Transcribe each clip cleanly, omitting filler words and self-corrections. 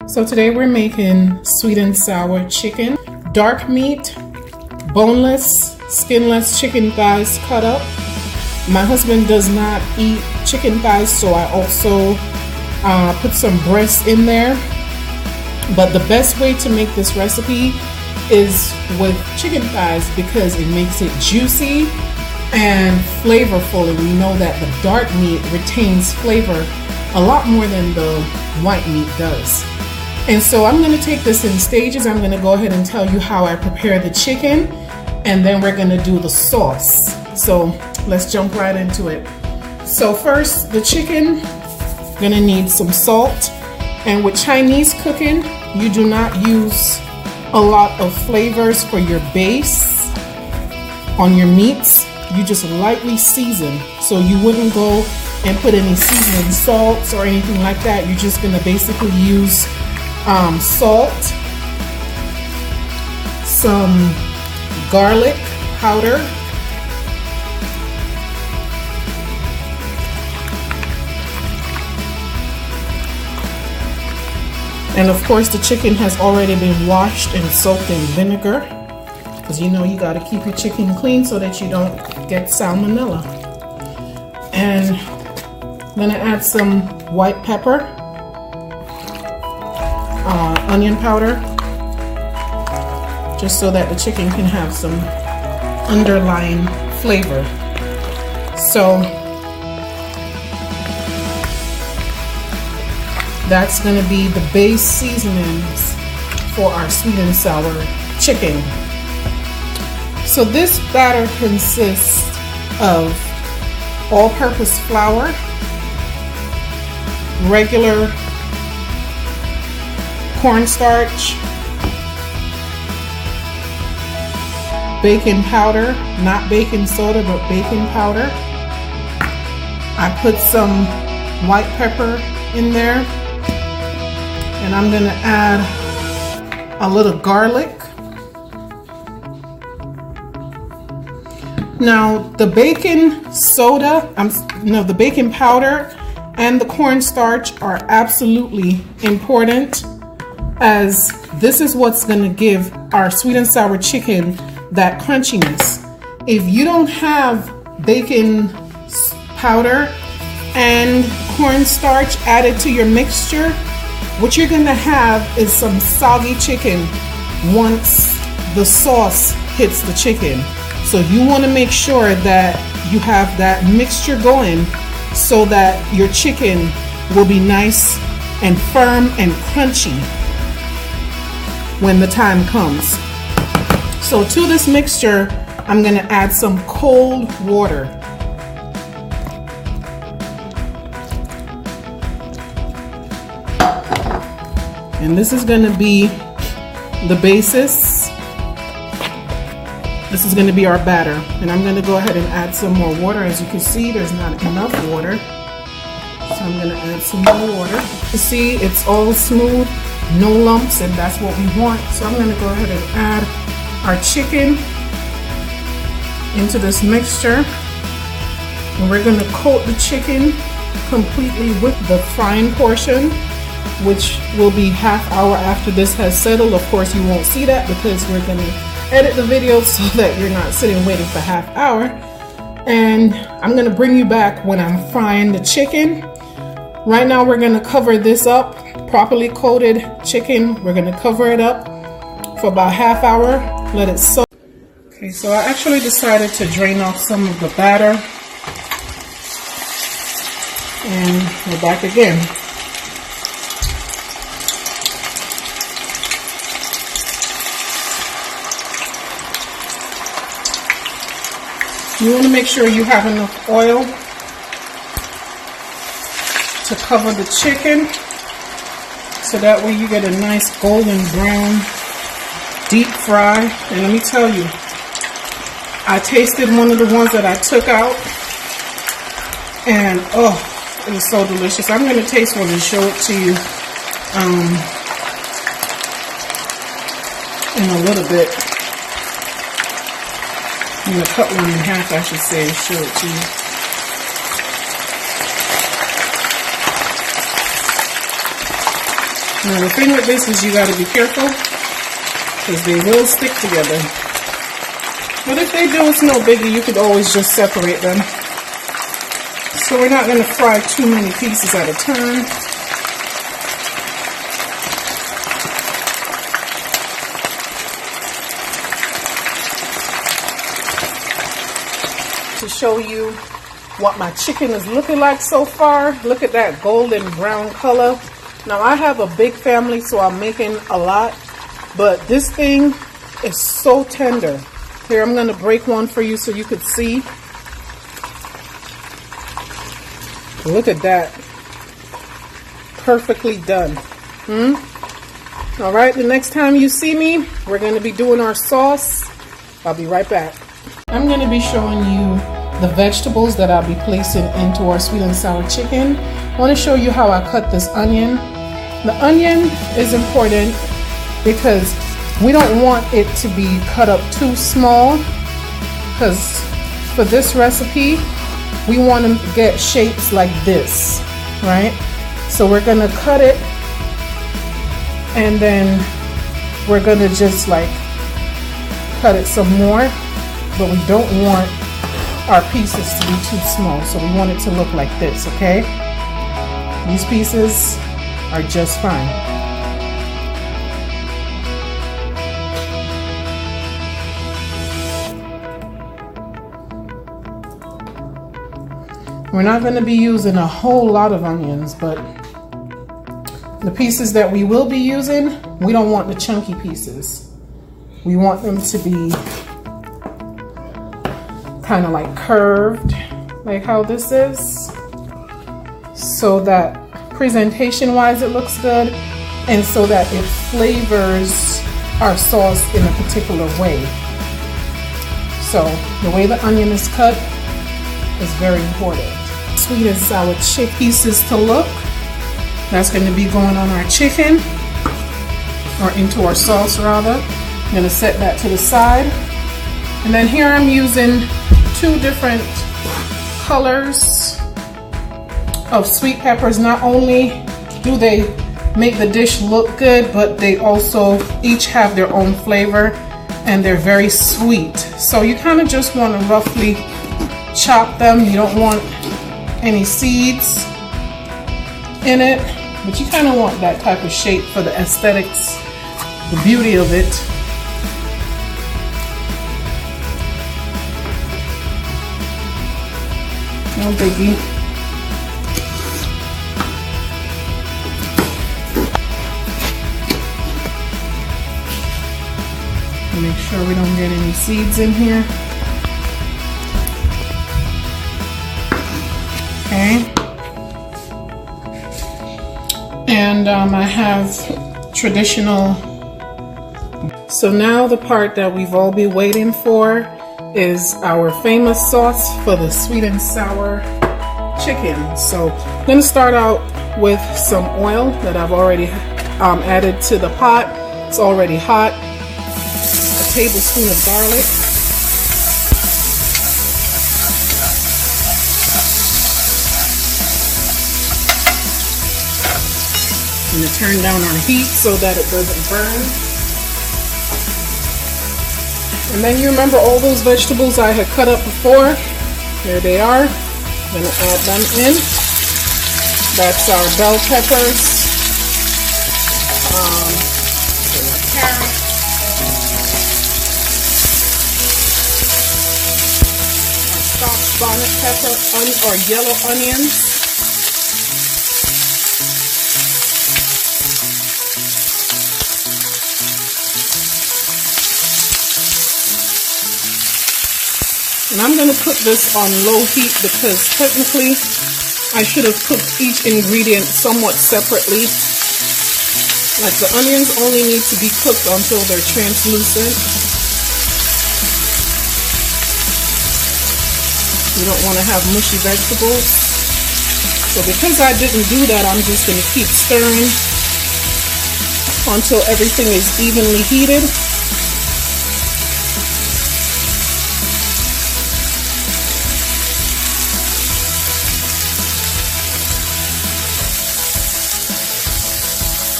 So today we're making sweet and sour chicken. Dark meat, boneless, skinless chicken thighs cut up. My husband does not eat chicken thighs, so I also put some breast in there. But the best way to make this recipe is with chicken thighs because it makes it juicy and flavorful, and we know that the dark meat retains flavor a lot more than the white meat does. And so I'm going to take this in stages. I'm going to go ahead and tell you how I prepare the chicken, and then we're going to do the sauce. So let's jump right into it. So first, the chicken, going to need some salt. And with Chinese cooking, you do not use a lot of flavors for your base on your meats. You just lightly season. So you wouldn't go and put any seasoning salts or anything like that. You're just going to basically use salt, some garlic powder, and of course the chicken has already been washed and soaked in vinegar, because you know you got to keep your chicken clean so that you don't get salmonella. And I'm going to add some white pepper, onion powder, just so that the chicken can have some underlying flavor. So that's going to be the base seasonings for our sweet and sour chicken. So this batter consists of all-purpose flour, regular cornstarch, baking powder, not baking soda, but baking powder. I put some white pepper in there, and I'm going to add a little garlic. Now the baking soda, the baking powder and the cornstarch are absolutely important, as this is what's going to give our sweet and sour chicken that crunchiness. If you don't have baking powder and cornstarch added to your mixture, what you're going to have is some soggy chicken once the sauce hits the chicken. So you want to make sure that you have that mixture going so that your chicken will be nice and firm and crunchy when the time comes. So to this mixture, I'm going to add some cold water. And this is going to be the basis. This is going to be our batter. And I'm going to go ahead and add some more water. As you can see, there's not enough water. So I'm going to add some more water. You see, it's all smooth, no lumps, and that's what we want. So I'm going to go ahead and add our chicken into this mixture. And we're going to coat the chicken completely with the frying portion, which will be half hour after this has settled. Of course, you won't see that because we're going to edit the video so that you're not sitting waiting for half hour. And I'm going to bring you back when I'm frying the chicken. Right now we're going to cover this up. Properly coated chicken, we're going to cover it up for about half hour, let it soak. Okay, so I actually decided to drain off some of the batter, and we're back again. You want to make sure you have enough oil to cover the chicken, so that way you get a nice golden brown deep fry. And let me tell you, I tasted one of the ones that I took out, and oh, it was so delicious. I'm going to taste one and show it to you in a little bit. I'm going to cut one in half, I should say, and show it to you. Now the thing with this is you got to be careful because they will stick together. But if they do, it's no biggie. You could always just separate them. So we're not going to fry too many pieces at a time. To show you what my chicken is looking like so far. Look at that golden brown color. Now I have a big family, so I'm making a lot, but this thing is so tender. Here, I'm going to break one for you so you could see. Look at that. Perfectly done. All right, the next time you see me, we're going to be doing our sauce. I'll be right back. I'm going to be showing you the vegetables that I'll be placing into our sweet and sour chicken. I want to show you how I cut this onion. The onion is important because we don't want it to be cut up too small, because for this recipe we want to get shapes like this, right? So we're gonna cut it and then we're gonna just like cut it some more, but we don't want our pieces to be too small, so we want it to look like this, okay? These pieces are just fine. We're not going to be using a whole lot of onions, but the pieces that we will be using, we don't want the chunky pieces. We want them to be kind of like curved, like how this is, so that presentation wise it looks good, and so that it flavors our sauce in a particular way. So the way the onion is cut is very important. Sweet and sour chicken pieces to look. That's going to be going on our chicken, or into our sauce rather. I'm going to set that to the side. And then here I'm using 2 different colors of sweet peppers. Not only do they make the dish look good, but they also each have their own flavor and they're very sweet. So you kind of just want to roughly chop them. You don't want any seeds in it, but you kind of want that type of shape for the aesthetics, the beauty of it. No biggie. Make sure we don't get any seeds in here. Okay. And I have traditional. So now the part that we've all been waiting for is our famous sauce for the sweet and sour chicken. So I'm going to start out with some oil that I've already added to the pot. It's already hot. A tablespoon of garlic. I'm going to turn down our heat so that it doesn't burn. And then you remember all those vegetables I had cut up before? There they are. I'm going to add them in. That's our bell peppers, carrots, our soft bonnet pepper, or yellow onions. And I'm going to cook this on low heat because technically I should have cooked each ingredient somewhat separately. Like the onions only need to be cooked until they're translucent. You don't want to have mushy vegetables. So because I didn't do that, I'm just going to keep stirring until everything is evenly heated.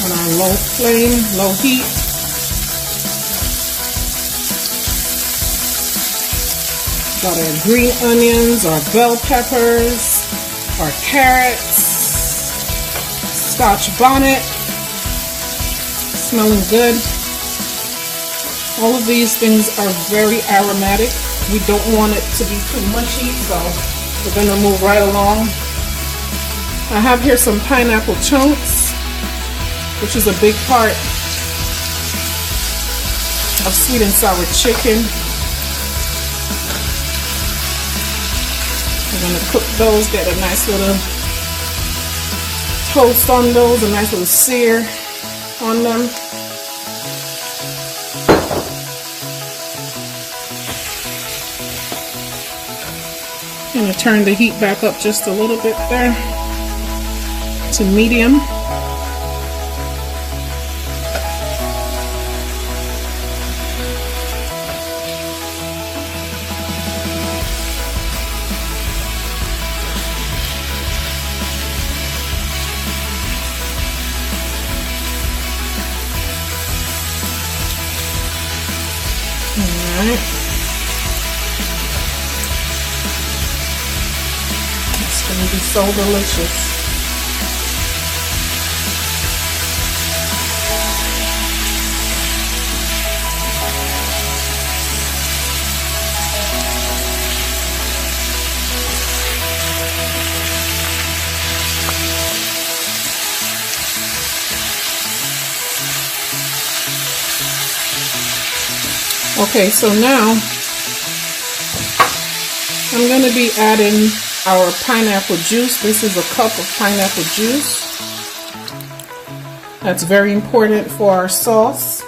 When I low flame, low heat. Got our green onions, our bell peppers, our carrots, Scotch bonnet, smelling good. All of these things are very aromatic. We don't want it to be too mushy, so we're gonna move right along. I have here some pineapple chunks, which is a big part of sweet and sour chicken. We're gonna cook those, get a nice little toast on those, a nice little sear on them. I'm gonna turn the heat back up just a little bit there to medium. Alright. It's going to be so delicious. Okay, so now I'm going to be adding our pineapple juice. This is a cup of pineapple juice. That's very important for our sauce.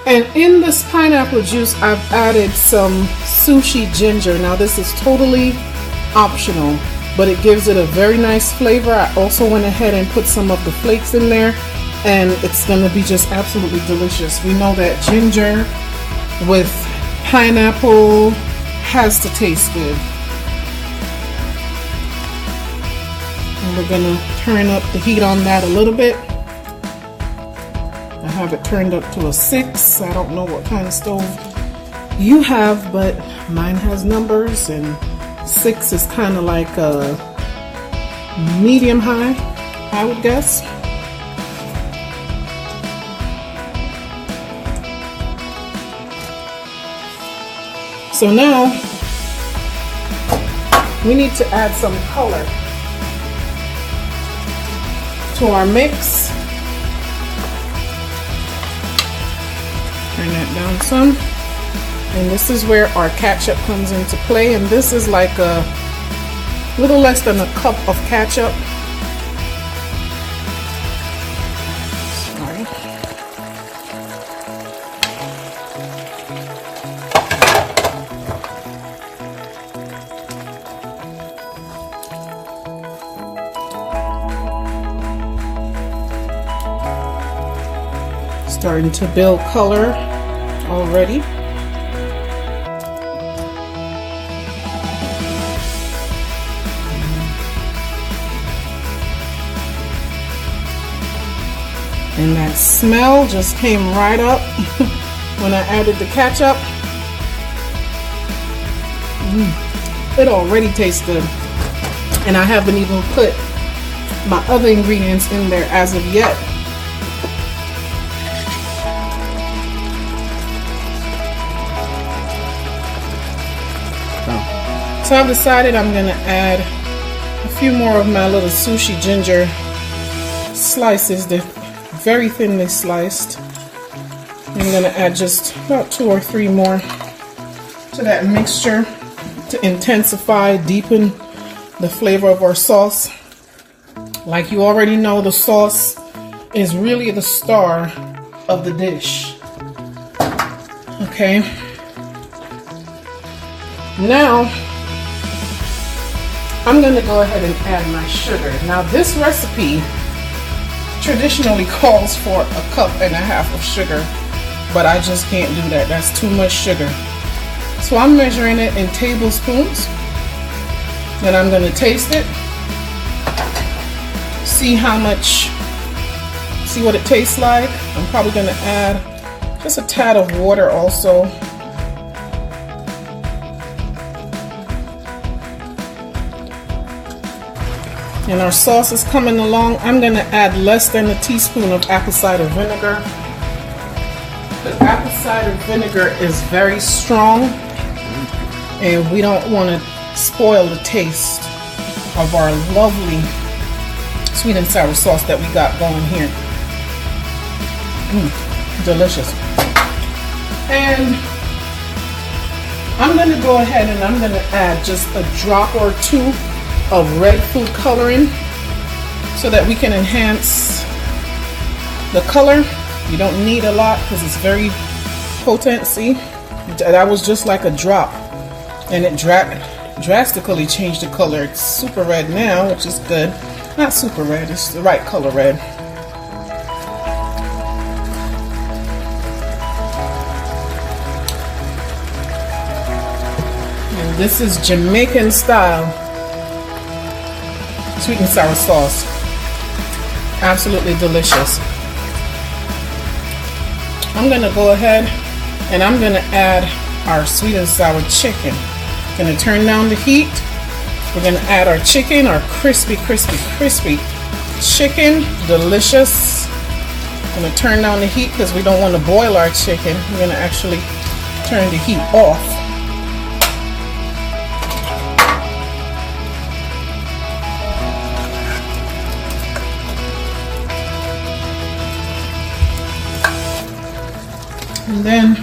And in this pineapple juice, I've added some sushi ginger. Now this is totally optional, but it gives it a very nice flavor. I also went ahead and put some of the flakes in there, and it's going to be just absolutely delicious. We know that ginger with pineapple has to taste good. And we're going to turn up the heat on that a little bit. I have it turned up to a 6. I don't know what kind of stove you have, but mine has numbers, and 6 is kind of like a medium high, I would guess. So now we need to add some color to our mix. Turn that down some. And this is where our ketchup comes into play. And this is like a little less than a cup of ketchup. Sorry. Starting to build color already. And that smell just came right up when I added the ketchup. It already tastes good. And I haven't even put my other ingredients in there as of yet. So I've decided I'm going to add a few more of my little sushi ginger slices. They're very thinly sliced. I'm going to add just about 2 or 3 more to that mixture to intensify, deepen the flavor of our sauce. Like you already know, the sauce is really the star of the dish. Okay. Now I'm going to go ahead and add my sugar. Now this recipe traditionally calls for 1.5 cups of sugar, but I just can't do that. That's too much sugar. So I'm measuring it in tablespoons. Then I'm going to taste it, see what it tastes like. I'm probably going to add just a tad of water also. And our sauce is coming along. I'm going to add less than a teaspoon of apple cider vinegar. The apple cider vinegar is very strong, and we don't want to spoil the taste of our lovely sweet and sour sauce that we got going here. Delicious. And I'm going to go ahead and I'm going to add just a drop or two of red food coloring so that we can enhance the color. You don't need a lot because it's very potent. See, that was just like a drop, and it drastically changed the color. It's super red now, which is good. Not super red, it's the right color red. And this is Jamaican style sweet and sour sauce. Absolutely delicious. I'm gonna go ahead and I'm gonna add our sweet and sour chicken. Gonna turn down the heat. We're gonna add our chicken, our crispy chicken. Delicious. Gonna turn down the heat because we don't want to boil our chicken. We're gonna actually turn the heat off. And then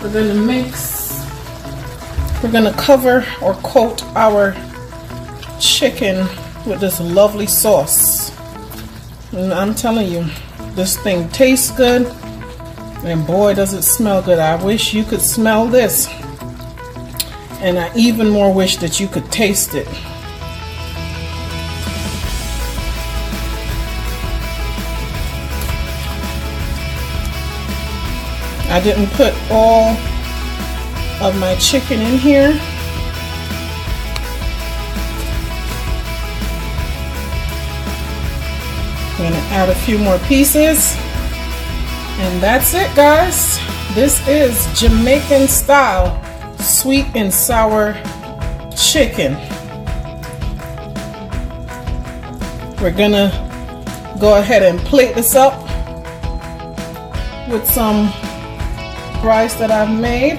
we're going to mix, we're going to cover or coat our chicken with this lovely sauce. And I'm telling you, this thing tastes good, and boy does it smell good. I wish you could smell this, and I even more wish that you could taste it. I didn't put all of my chicken in here. I'm going to add a few more pieces. And that's it, guys. This is Jamaican style sweet and sour chicken. We're going to go ahead and plate this up with some rice that I've made.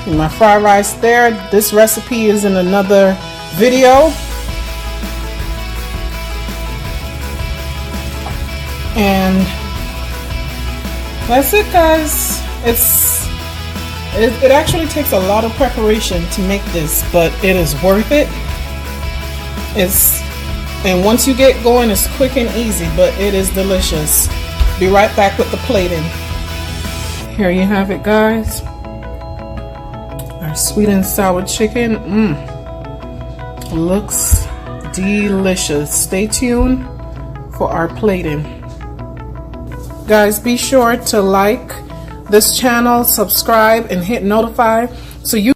And my fried rice there. This recipe is in another video. And that's it, guys. It actually takes a lot of preparation to make this, but it is worth it. And once you get going, it's quick and easy, but it is delicious. Be right back with the plating. Here you have it, guys. Our sweet and sour chicken. Looks delicious. Stay tuned for our plating. Guys, be sure to like this channel, subscribe, and hit notify so you